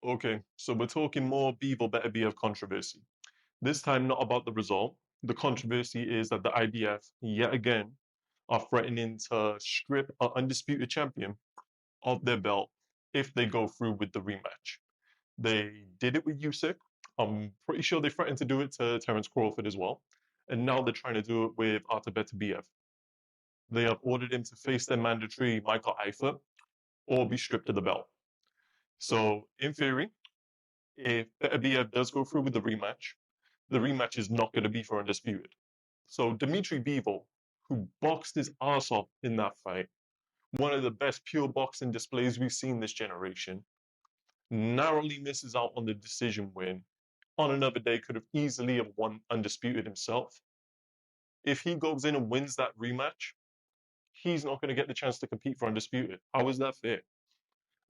Okay, so we're talking more Bivol Beterbiev controversy. This time, not about the result. The controversy is that the IBF, yet again, are threatening to strip an undisputed champion of their belt if they go through with the rematch. They did it with Usyk. I'm pretty sure they threatened to do it to Terence Crawford as well. And now they're trying to do it with Artur Beterbiev. They have ordered him to face their mandatory Michael Eifert or be stripped of the belt. So, in theory, if Beterbiev does go through with the rematch is not going to be for Undisputed. So Dmitry Bivol, who boxed his ass off in that fight, one of the best pure boxing displays we've seen this generation, narrowly misses out on the decision win. On another day, could have easily have won Undisputed himself. If he goes in and wins that rematch, he's not going to get the chance to compete for Undisputed. How is that fair?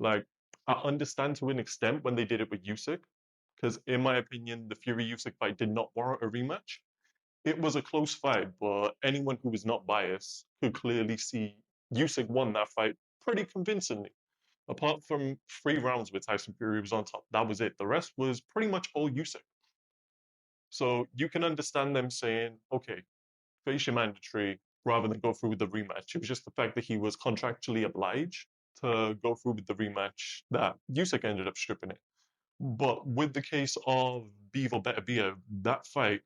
Like, I understand to an extent when they did it with Usyk, because in my opinion, the Fury Usyk fight did not warrant a rematch. It was a close fight, but anyone who was not biased could clearly see Usyk won that fight pretty convincingly. Apart from 3 rounds with Tyson Fury was on top, that was it. The rest was pretty much all Usyk. So you can understand them saying, okay, face your mandatory rather than go through with the rematch. It was just the fact that he was contractually obliged to go through with the rematch that Usyk ended up stripping it. But with the case of Bivol Beterbiev, that fight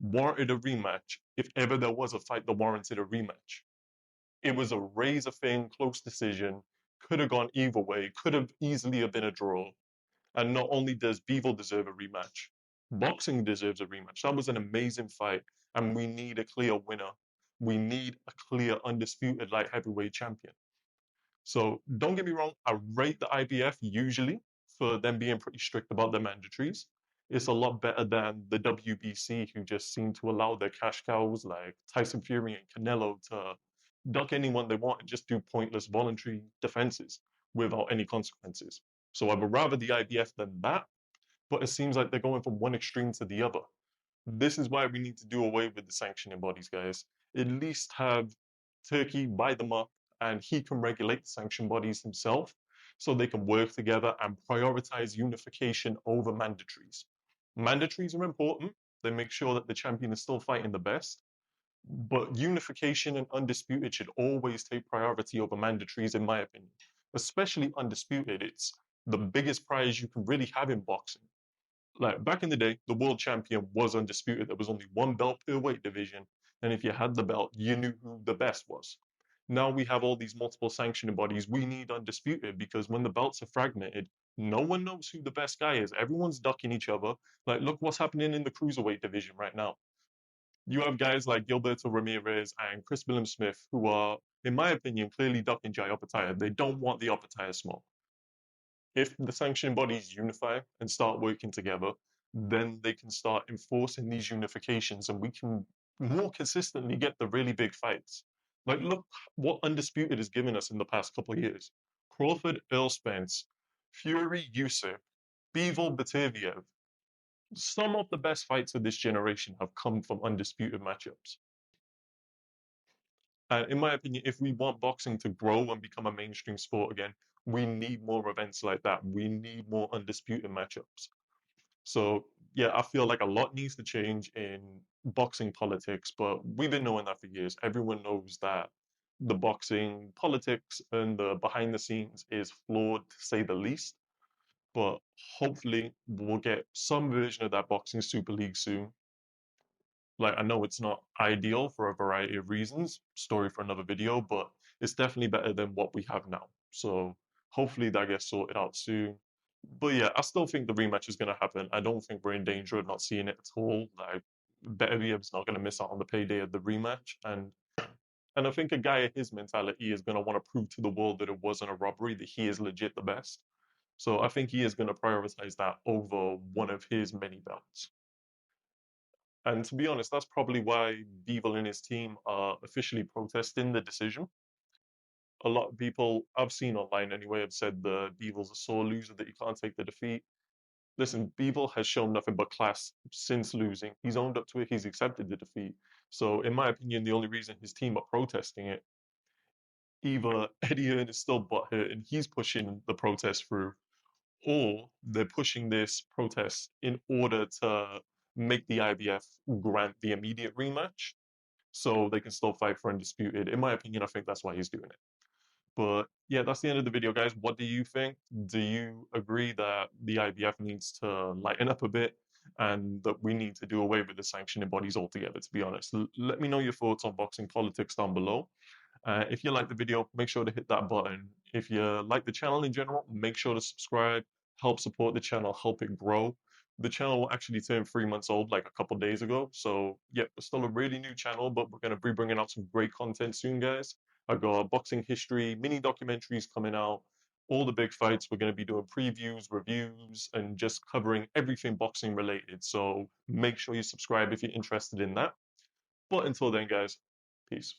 warranted a rematch if ever there was a fight that warranted a rematch. It was a razor thin, close decision, could have gone either way, could have easily have been a draw. And not only does Bivol deserve a rematch, boxing deserves a rematch. That was an amazing fight, and we need a clear winner. We need a clear, undisputed light heavyweight champion. So don't get me wrong, I rate the IBF usually for them being pretty strict about their mandatories. It's a lot better than the WBC, who just seem to allow their cash cows like Tyson Fury and Canelo to duck anyone they want and just do pointless voluntary defenses without any consequences. So I would rather the IBF than that, but it seems like they're going from one extreme to the other. This is why we need to do away with the sanctioning bodies, guys. At least have Turkey buy them up and he can regulate the sanction bodies himself so they can work together and prioritize unification over mandatories. Mandatories are important. They make sure that the champion is still fighting the best. But unification and undisputed should always take priority over mandatories, in my opinion. Especially undisputed. It's the biggest prize you can really have in boxing. Like back in the day, the world champion was undisputed. There was only one belt per weight division. And if you had the belt, you knew who the best was. Now we have all these multiple sanctioning bodies. We need undisputed because when the belts are fragmented, no one knows who the best guy is. Everyone's ducking each other. Like, look what's happening in the cruiserweight division right now. You have guys like Gilberto Ramirez and Chris Willem Smith who are, in my opinion, clearly ducking Jai Opetaia. They don't want the Opetaia smoke. If the sanctioning bodies unify and start working together, then they can start enforcing these unifications and we can more consistently get the really big fights. Like, look what Undisputed has given us in the past couple of years. Crawford, Earl Spence, Fury, Usyk, Bivol, Beterbiev. Some of the best fights of this generation have come from undisputed matchups. In my opinion, if we want boxing to grow and become a mainstream sport again, we need more events like that. We need more undisputed matchups. So, yeah, I feel like a lot needs to change in boxing politics, but we've been knowing that for years. Everyone knows that the boxing politics and the behind the scenes is flawed, to say the least. But hopefully, we'll get some version of that boxing Super League soon. Like, I know it's not ideal for a variety of reasons, story for another video, but it's definitely better than what we have now. So hopefully that gets sorted out soon. But yeah, I still think the rematch is going to happen. I don't think we're in danger of not seeing it at all. Like, Beterbiev's not going to miss out on the payday of the rematch. And I think a guy of his mentality is going to want to prove to the world that it wasn't a robbery, that he is legit the best. So I think he is going to prioritize that over one of his many belts. And to be honest, that's probably why Bivol and his team are officially protesting the decision. A lot of people I've seen online anyway have said the Bivol's a sore loser, that he can't take the defeat. Listen, Bivol has shown nothing but class since losing. He's owned up to it, he's accepted the defeat. So, in my opinion, the only reason his team are protesting it, either Eddie Hearn is still butthurt and he's pushing the protest through, or they're pushing this protest in order to make the IBF grant the immediate rematch so they can still fight for Undisputed. In my opinion, I think that's why he's doing it. But yeah, that's the end of the video, guys. What do you think? Do you agree that the IBF needs to lighten up a bit and that we need to do away with the sanctioning bodies altogether, to be honest? Let me know your thoughts on boxing politics down below. If you like the video, make sure to hit that button. If you like the channel in general, make sure to subscribe, help support the channel, help it grow. The channel actually turned 3 months old like a couple days ago. So, yeah, it's still a really new channel, but we're going to be bringing out some great content soon, guys. I got boxing history, mini documentaries coming out, all the big fights. We're going to be doing previews, reviews, and just covering everything boxing related. So, make sure you subscribe if you're interested in that. But until then, guys, peace.